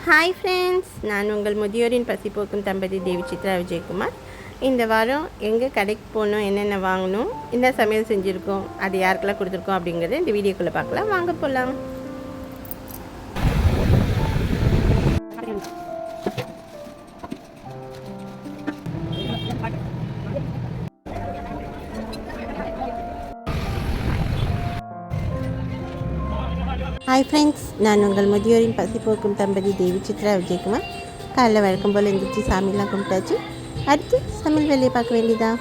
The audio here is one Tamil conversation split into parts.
ஹாய் ஃப்ரெண்ட்ஸ், நான் உங்கள் முதியோரின் பசிப்போக்கும் தம்பதி தேவி சித்ரா விஜயகுமார். இந்த வாரம் எங்கே கடைக்கு போகணும், என்னென்ன வாங்கணும், என்ன சமையல் செஞ்சுருக்கோம், அது யாருக்கெல்லாம் கொடுத்துருக்கோம் அப்படிங்கிறத இந்த வீடியோக்குள்ளே பார்க்கலாம். வாங்க போகலாம். ஹாய் ஃப்ரெண்ட்ஸ், நான் உங்கள் முதியோரின் பசிப்போக்கும் தம்பதி தேவி சித்ரா விஜயகுமார். காலைல வழக்கம் போல் எழுந்திரிச்சு சாமிலாம் கும்பிட்டாச்சு. அடுத்து சமையல் வேலையை பார்க்க வேண்டியதா.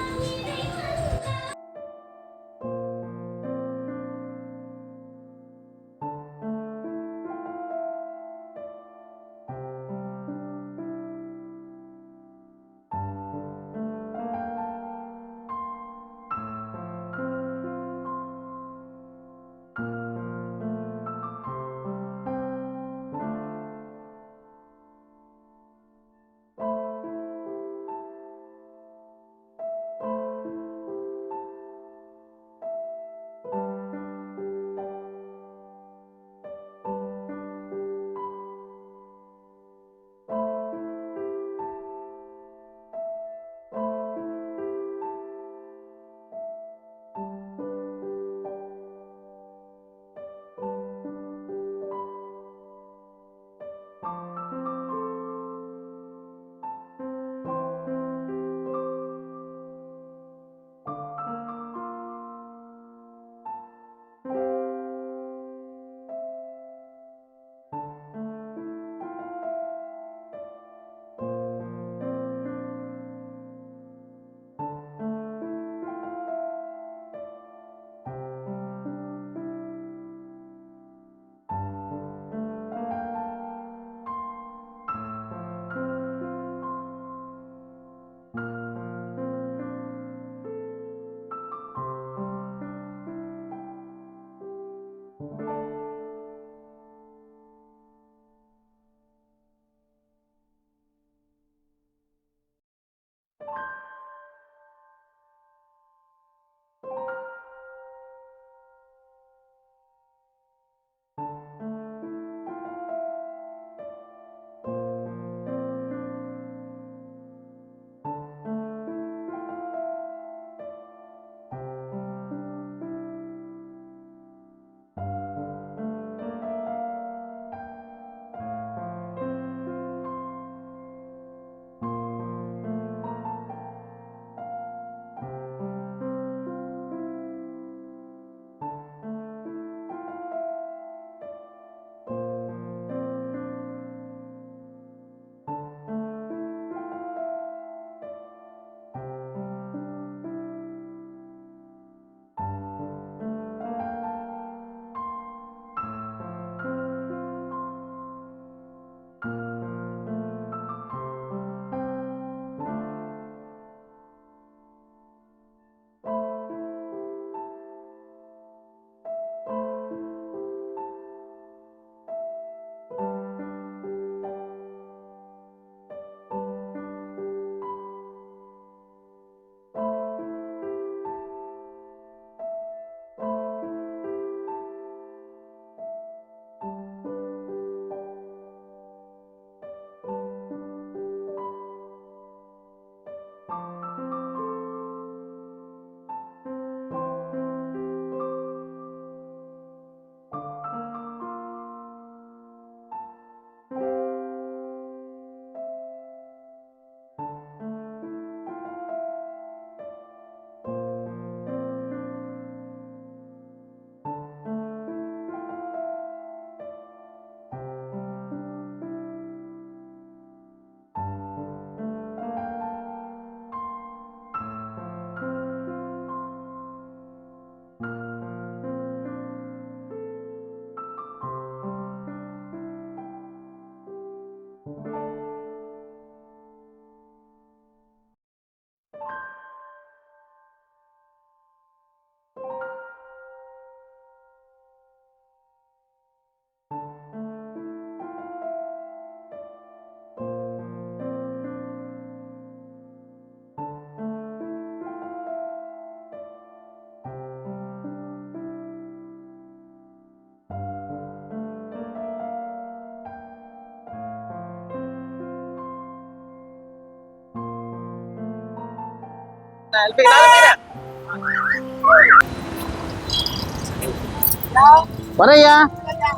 வரையா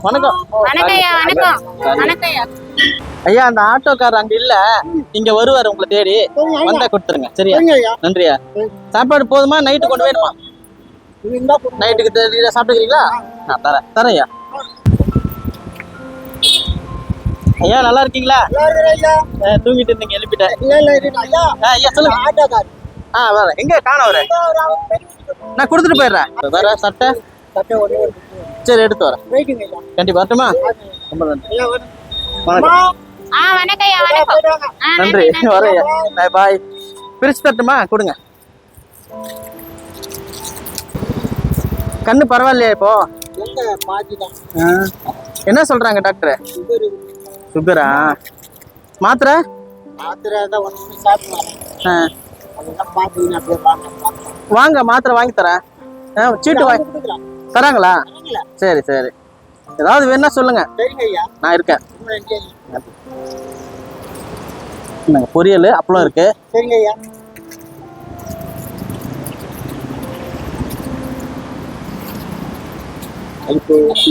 வணக்கம். ஐயா அந்த ஆட்டோக்காரர் அங்க இல்ல, இங்க வருவாரு உங்களை தேடி, வந்தா கொடுத்துருங்க. சரியா? நன்றியா. சாப்பாடு போதுமா? நைட்டு கொண்டு வேணுமா? நைட்டுக்கு சாப்பிட்டுக்கிறீங்களா? தரேன் தரையா. ஐயா நல்லா இருக்கீங்களா? தூங்கிட்டு இருந்தீங்க, எழுப்பிட்டேன். ஐயா சொல்லுங்க. வேற எங்க காணோம் அவரு? நான் கொடுத்துட்டு போயிடுறேன். வேற சட்டை சரி எடுத்து வரேன். கண்டிப்பா வரட்டுமா? ரொம்ப நன்றி. நன்றி வரையா. பாய். பிரிச்சு தட்டுமா? கொடுங்க. கண்ணு பரவாயில்லையா இப்போ? என்ன சொல்றாங்க டாக்டர்? சுகரா? மாத்திரை வாங்க, மாத்திரை வாங்கி தரேன். சீட்டு வாங்கி தராங்களா? சரி சரி, ஏதாவது வேணா சொல்லுங்க, நான் இருக்கேன். பொரியல் அப்பளம் இருக்கு.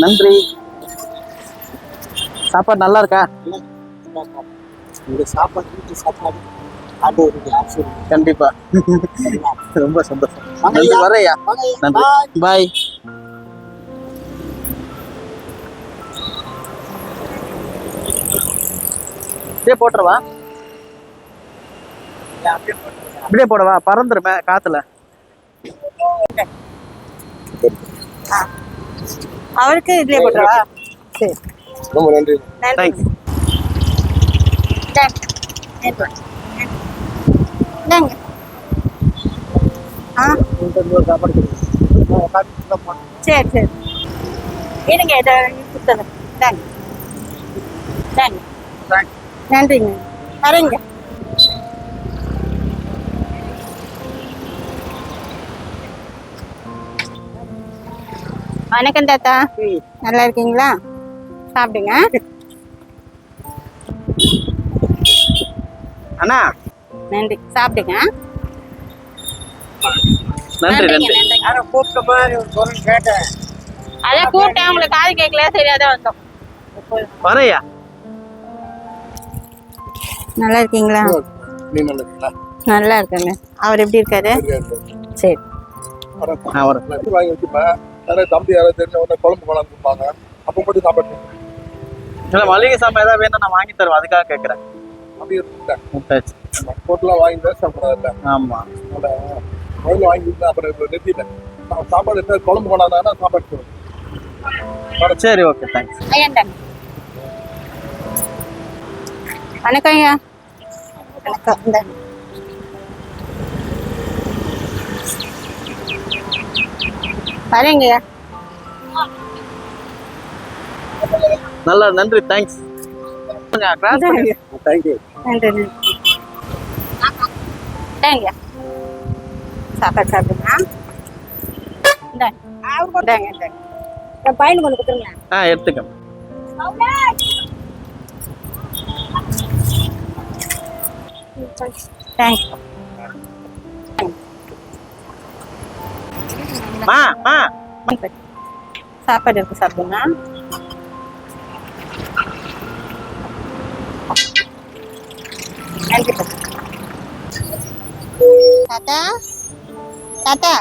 நன்றி. சாப்பாடு நல்லா இருக்கா? கண்டிப்பா. ரொம்ப சந்தோஷம். நன்றி வரையா. நன்றி பாய். அப்படியே போட்டுருவா, அப்படியே போடவா? பறந்துருமே காத்துல. அவருக்கு இதுலயே போட்டுருவா. சரி ரொம்ப நன்றி. தேங்க்ஸ். சரி சரி இருங்க, இதை கொடுத்தது. நன்றிங்க. வரேங்க. வணக்கம் தாத்தா, நல்லா இருக்கீங்களா? சாப்பிடுங்க. அண்ணா நன்றி, சாப்பிடுங்க. நன்றி நன்றி. அதான் கூப்பிட்டேன், உங்களுக்கு காது கேட்கல, சரியாதான் வந்தோம். வரையா. நல்லா இருக்கீங்களா? நல்லா இருக்காங்க. அவர் எப்படி இருக்காரு? சரி வாங்கி வச்சுப்பேன். தம்பி யாராவது தெரிஞ்சவங்க குழம்பு கொண்டாந்துருப்பாங்க, அப்போ மட்டும் சாப்பாடு. மளிகை சாமான் ஏதாவது வேணும், நான் வாங்கி தருவேன், அதுக்காக கேட்கறேன். அப்படியே முட்டாச்சு போட்டுலாம் வாங்கி தான் சாப்பிடாது. ஆமா முதல்ல வாங்கி கொடுத்தேன், அப்புறம் நிறுத்திட்டேன். சாப்பாடு எடுத்து குழம்பு கொண்டாந்தாங்கன்னா சாப்பாடு சொல்லுவேன். சரி ஓகே தேங்க்ஸ். வணக்கம் ஐயா. வணக்கம். இந்த வரேங்கய்யா. நல்லா நன்றி தேங்க்ஸ். நன்றி நன்றி. தேங்க்யா. சாப்பாடு சாப்பிடுங்க. என் பையனுக்கு ஒன்று கொடுத்துருங்க. எடுத்துக்க. தேங்க்ஸ். சாப்பாடு இருக்கு, சாப்பிடுங்க. நன்றி தாத்தா. தாத்தா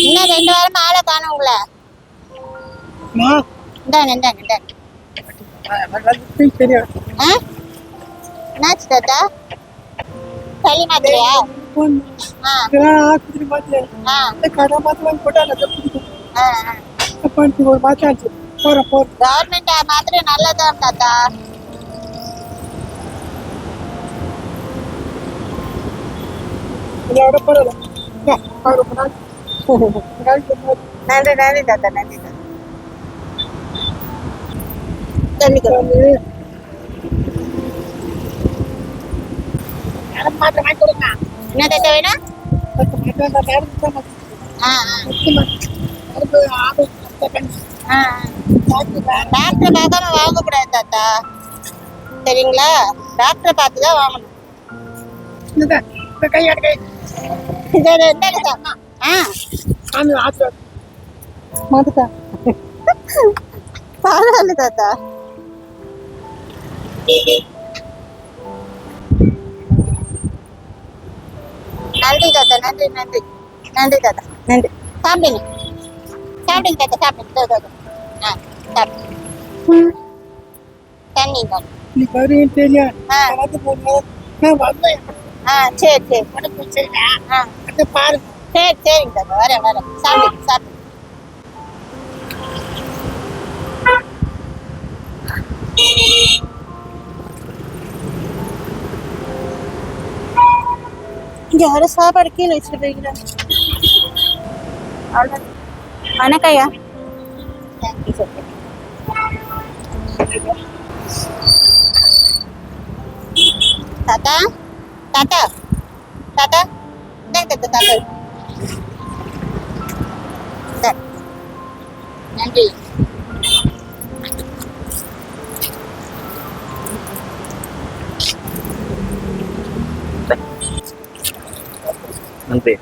இன்னும் 2 வாரமா ஆளை காணும் உங்களை. இந்தாங்க. என்னாச்சு தாத்தா? சளி மாத்திரையா? கவர்மெண்ட் மாத்திரை நல்லதான் தாத்தா. நன்றி நன்றி தாத்தா. நன்றி தாத்தா. என்ன தாத்தா வேணும்? டாக்டரை பார்க்காம வாங்கக்கூடாது தாத்தா, சரிங்களா? டாக்டரை பார்த்து தான் வாங்கணும். பரவாயில்ல தாத்தா. நன்றி தாத்தா, நன்றி நன்றி நன்றி தாத்தா, நன்றி. சாப்பிடுங்க சாப்பிடுங்க தாத்தா, சாப்பிடுங்க. சாப்பிடுங்க. தண்ணி தான். சரி சரி பாருங்க. சரி சரிங்க தாத்தா, வரேன் வரேன். சாப்பிடுங்க சாப்பிடுங்க. இங்க வர சாப்பாடு கீழே வச்சுட்டு போய்க்கிறேன். வணக்கம்யா. Thank you sir. தாத்தா தாத்தா தாத்தா தாத்தா தாத்தா நன்றி. நன்றி.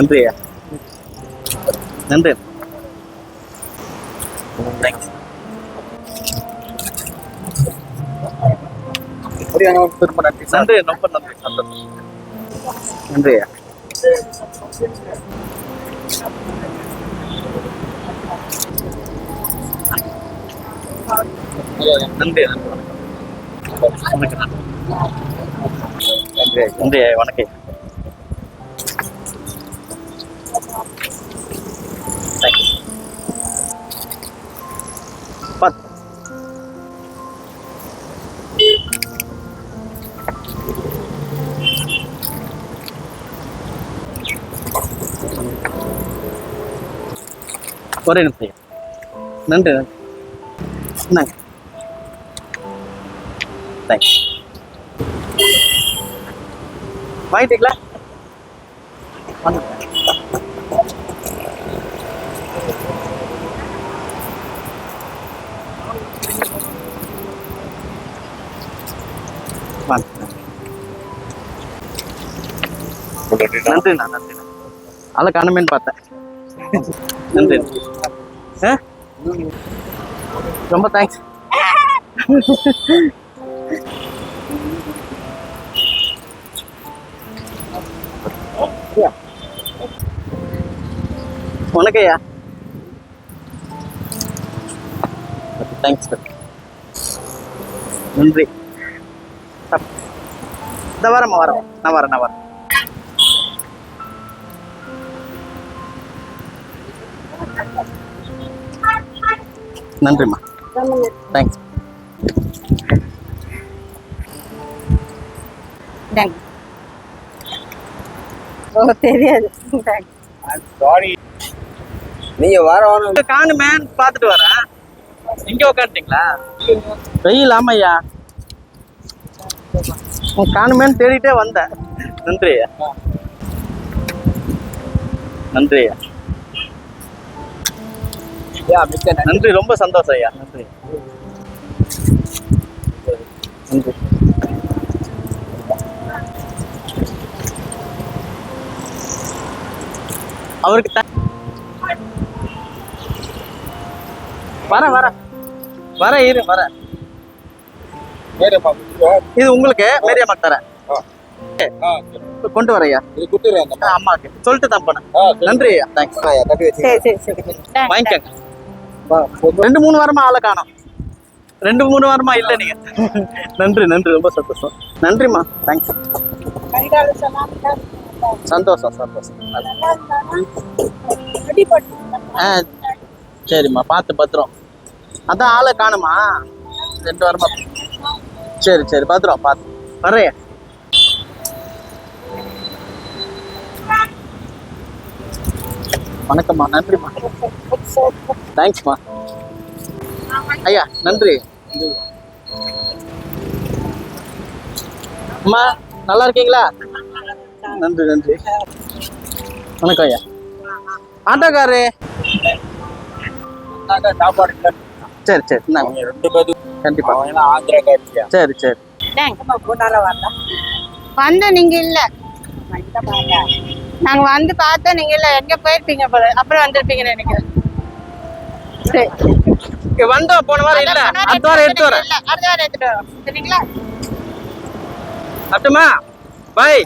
நன்றியா, நன்றி. தேங்க்ஸ். திரும்ப நன்றி. நன்றி, ரொம்ப நன்றி. சந்தோஷம். நன்றியா. நன்றி. நன்றி, வணக்கம். ஒரே நிமிஷம். நன்றி. இந்தாங்க. தேங்க்ஸ். வாங்கிட்டீங்களா? நன்றிண்ணா, நன்றிண்ணா. அதில் காணுமேன்னு பார்த்தேன். நன்றி. ரொம்ப தேங்க்ஸ். உனக்கையா? தேங்க்ஸ். நன்றி. இந்த வரேம்மா, வரேன். நான் வரேன். நன்றிம்மா. தேங்க்ஸ். தெரியாது. நீங்க வர காணுமே பாத்துட்டு வரேன். இங்க உட்காந்துட்டீங்களா? வெயில். ஆமையா, காணுமேன்னு தேடிட்டே வந்தேன். நன்றியா, நன்றியா. நன்றி, ரொம்ப சந்தோஷம் ஐயா. நன்றி. நன்றி. அவருக்கு வர இரு. இது உங்களுக்கு மேரியா தரேன். கொண்டு வரையா? அம்மாக்கு சொல்லிட்டு தான் போனேன். நன்றி ஐயா. தேங்க்ஸ். வாங்கிக்கங்க. 2-3 வாரமா ஆளை காணோம். 2-3 வாரமா இல்லை நீங்க. நன்றி, ரொம்ப சந்தோஷம். நன்றிம்மா. தேங்க்ஸ். சந்தோஷம். சரிம்மா, பார்த்து பத்திரம். அதான் ஆளை காணுமா? 2 வாரமா. சரி பத்திரம் பார்த்து வர்றேன். வணக்கம்மா, நன்றிம்மா. தேங்க்ஸ்மா. ஐயா நன்றி. அம்மா நல்லா இருக்கீங்களா? நன்றி நன்றி. வணக்கம் ஐயா. ஆட்டோக்காரு. சாப்பாடு இல்லை. சரி சரி இந்தாங்க. 2 பேரும் கண்டிப்பா. ஆந்திரா காட்சியா? சரி சரி. வந்து நீங்க இல்ல, நாங்க வந்து பார்த்தோம் நீங்க இல்ல, எங்க போயிருப்பீங்க போல, அப்புறம் வந்திருப்பீங்கன்னு நினைக்கிறேன். சரி, இங்க வந்தோம், போன வாரம் இல்ல, அடுத்த வாரம் எடுத்து வரேன். இல்ல, அடுத்த வாரம் எடுத்துட்டு வரோம். சரிங்களா? அட்டுமா பாய்.